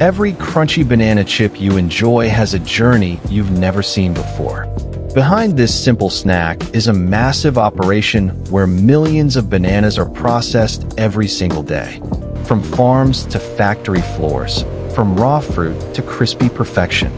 Every crunchy banana chip you enjoy has a journey you've never seen before. Behind this simple snack is a massive operation where millions of bananas are processed every single day. From farms to factory floors, from raw fruit to crispy perfection.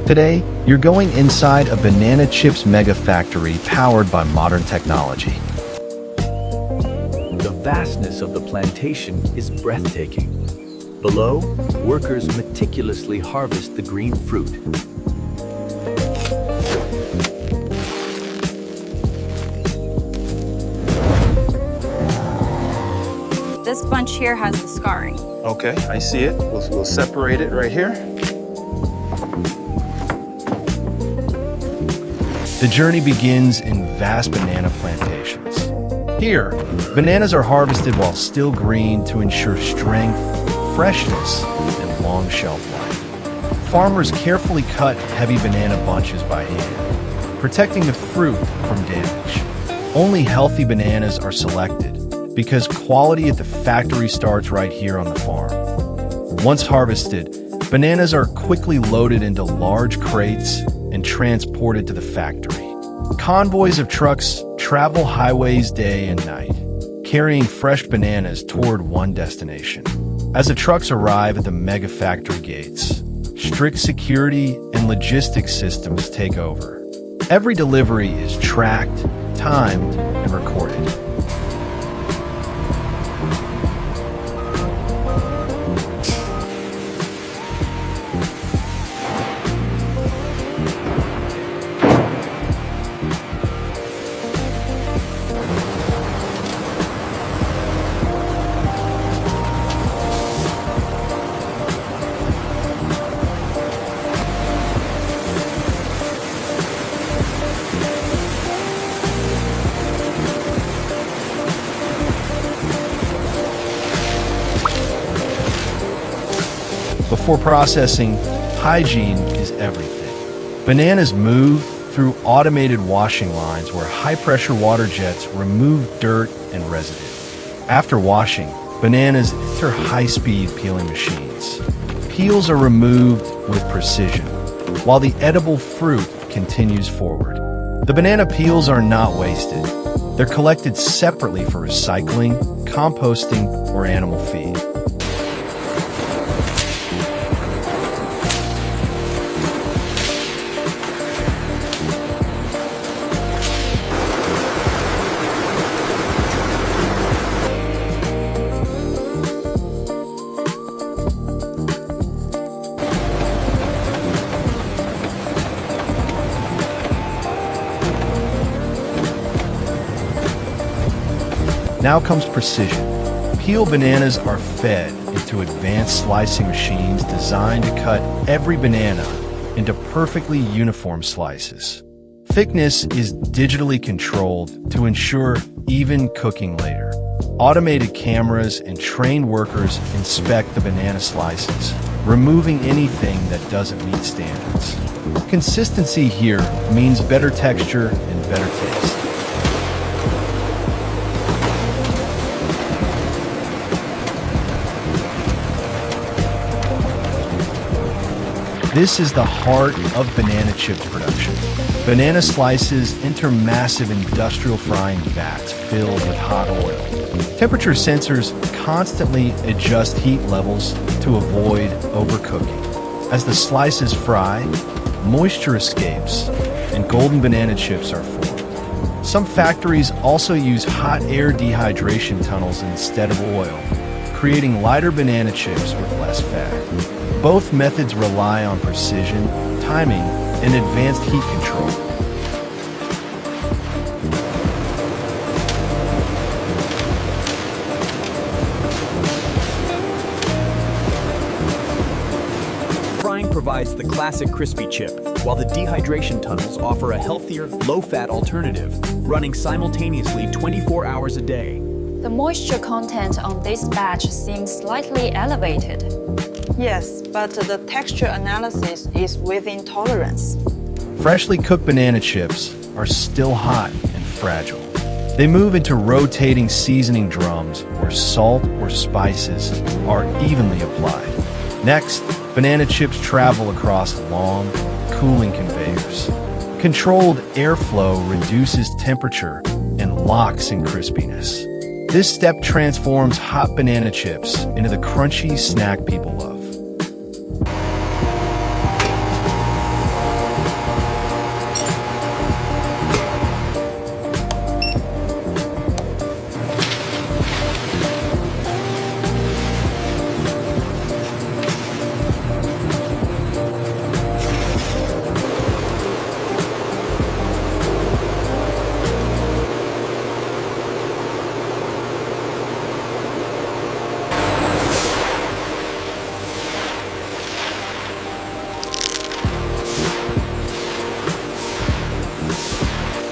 Today, you're going inside a banana chips mega factory powered by modern technology. The vastness of the plantation is breathtaking. Below, workers meticulously harvest the green fruit. This bunch here has the scarring. Okay, I see it. We'll separate it right here. The journey begins in vast banana plantations. Here, bananas are harvested while still green to ensure strength, freshness, and long shelf life. Farmers carefully cut heavy banana bunches by hand, protecting the fruit from damage. Only healthy bananas are selected because quality at the factory starts right here on the farm. Once harvested, bananas are quickly loaded into large crates and transported to the factory. Convoys of trucks travel highways day and night, carrying fresh bananas toward one destination. As the trucks arrive at the mega factory gates, strict security and logistics systems take over. Every delivery is tracked, timed, and recorded. Before processing, hygiene is everything. Bananas move through automated washing lines where high-pressure water jets remove dirt and residue. After washing, bananas enter high-speed peeling machines. Peels are removed with precision, while the edible fruit continues forward. The banana peels are not wasted. They're collected separately for recycling, composting, or animal feed. Now comes precision. Peel bananas are fed into advanced slicing machines designed to cut every banana into perfectly uniform slices. Thickness is digitally controlled to ensure even cooking later. Automated cameras and trained workers inspect the banana slices, removing anything that doesn't meet standards. Consistency here means better texture and better taste. This is the heart of banana chips production. Banana slices enter massive industrial frying vats filled with hot oil. Temperature sensors constantly adjust heat levels to avoid overcooking. As the slices fry, moisture escapes and golden banana chips are formed. Some factories also use hot air dehydration tunnels instead of oil, creating lighter banana chips with less fat. Both methods rely on precision, timing, and advanced heat control. Frying provides the classic crispy chip, while the dehydration tunnels offer a healthier, low-fat alternative, running simultaneously 24 hours a day. The moisture content on this batch seems slightly elevated. Yes, but the texture analysis is within tolerance. Freshly cooked banana chips are still hot and fragile. They move into rotating seasoning drums where salt or spices are evenly applied. Next, banana chips travel across long, cooling conveyors. Controlled airflow reduces temperature and locks in crispiness. This step transforms hot banana chips into the crunchy snack people love.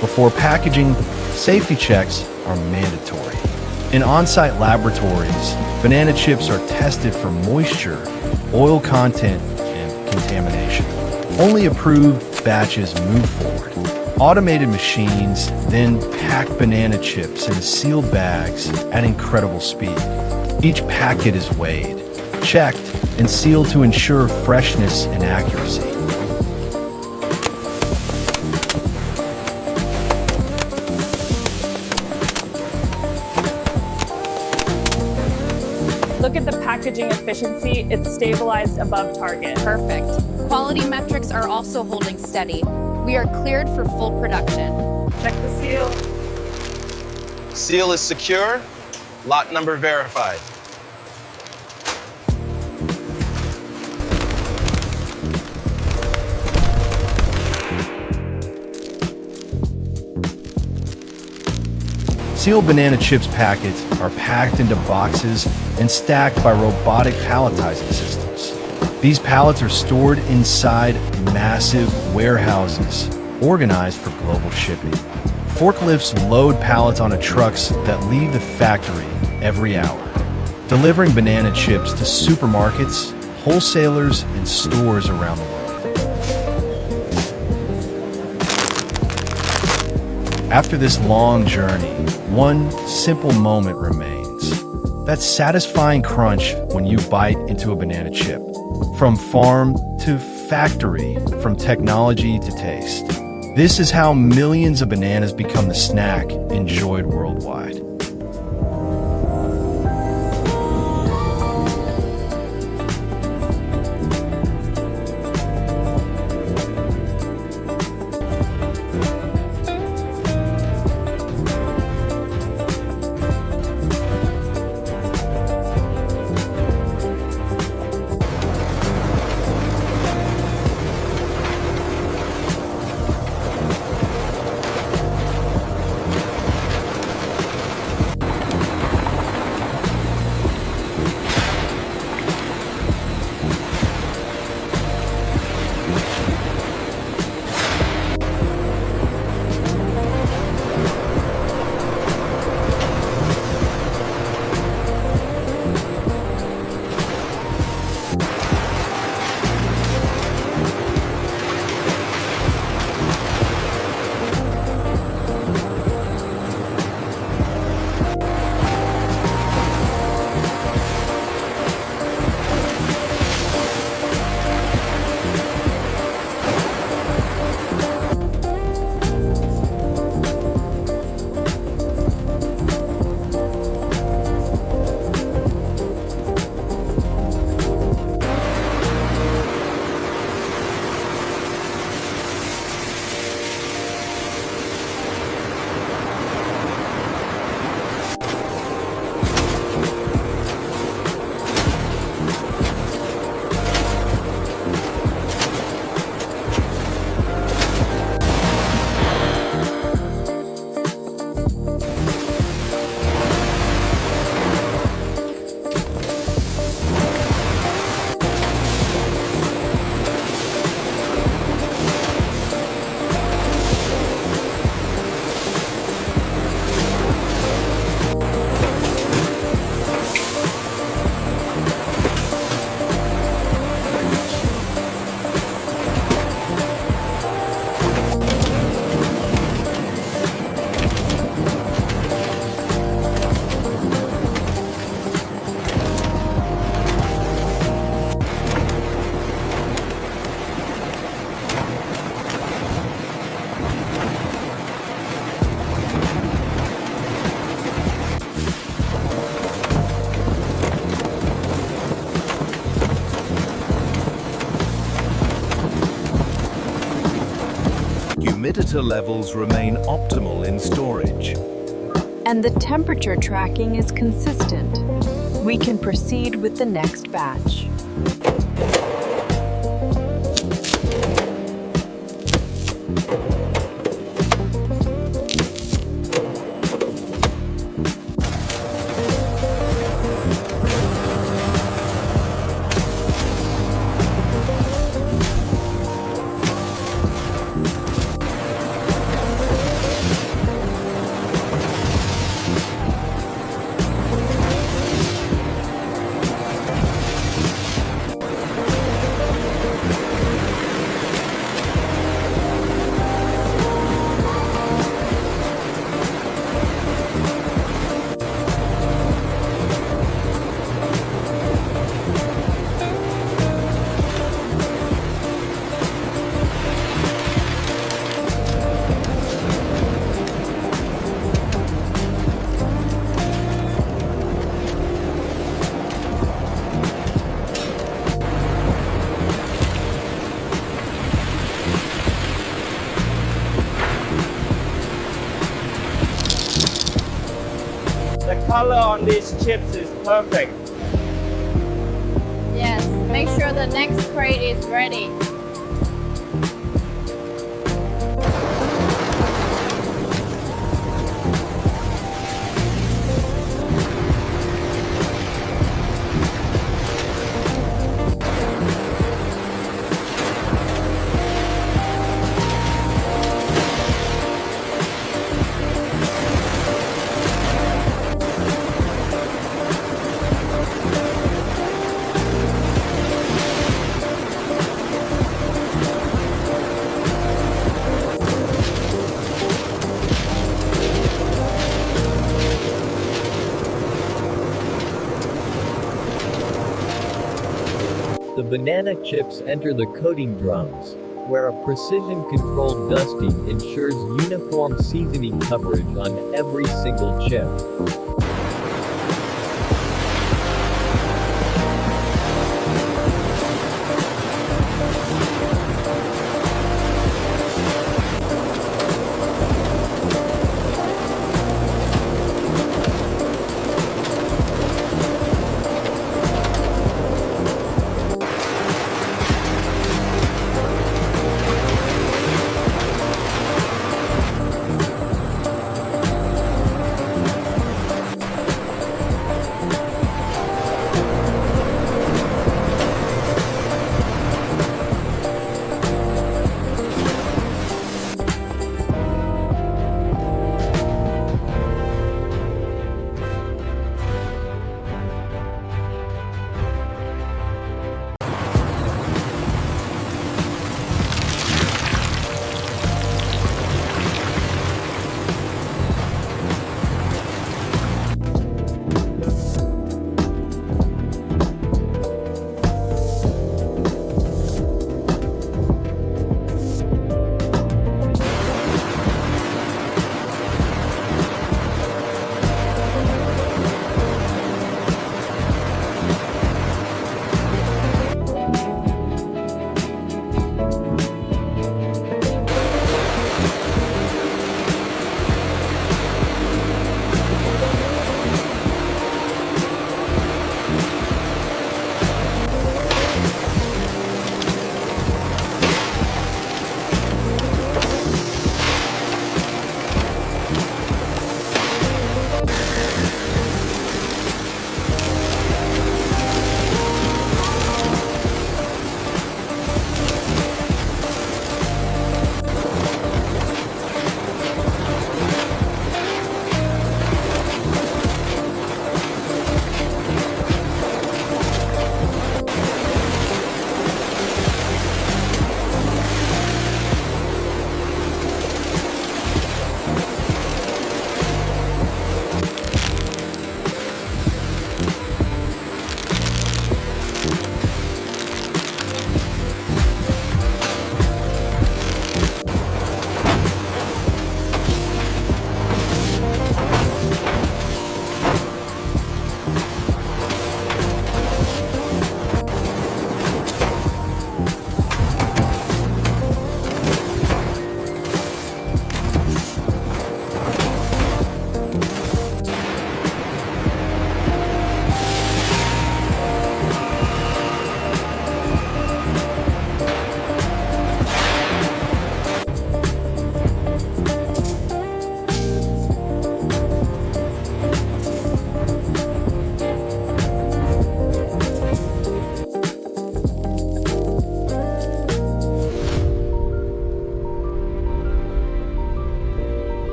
Before packaging, safety checks are mandatory. In on-site laboratories, banana chips are tested for moisture, oil content, and contamination. Only approved batches move forward. Automated machines then pack banana chips in sealed bags at incredible speed. Each packet is weighed, checked, and sealed to ensure freshness and accuracy. Look at the packaging efficiency. It's stabilized above target. Perfect. Quality metrics are also holding steady. We are cleared for full production. Check the seal. Seal is secure. Lot number verified. Sealed banana chips packets are packed into boxes and stacked by robotic palletizing systems. These pallets are stored inside massive warehouses, organized for global shipping. Forklifts load pallets onto trucks that leave the factory every hour, delivering banana chips to supermarkets, wholesalers, and stores around the world. After this long journey, one simple moment remains. That satisfying crunch when you bite into a banana chip. From farm to factory, from technology to taste. This is how millions of bananas become the snack enjoyed worldwide. humidity levels remain optimal in storage. And the temperature tracking is consistent. We can proceed with the next batch. The color on these chips is perfect. Yes, make sure the next crate is ready. The banana chips enter the coating drums, where a precision-controlled dusting ensures uniform seasoning coverage on every single chip.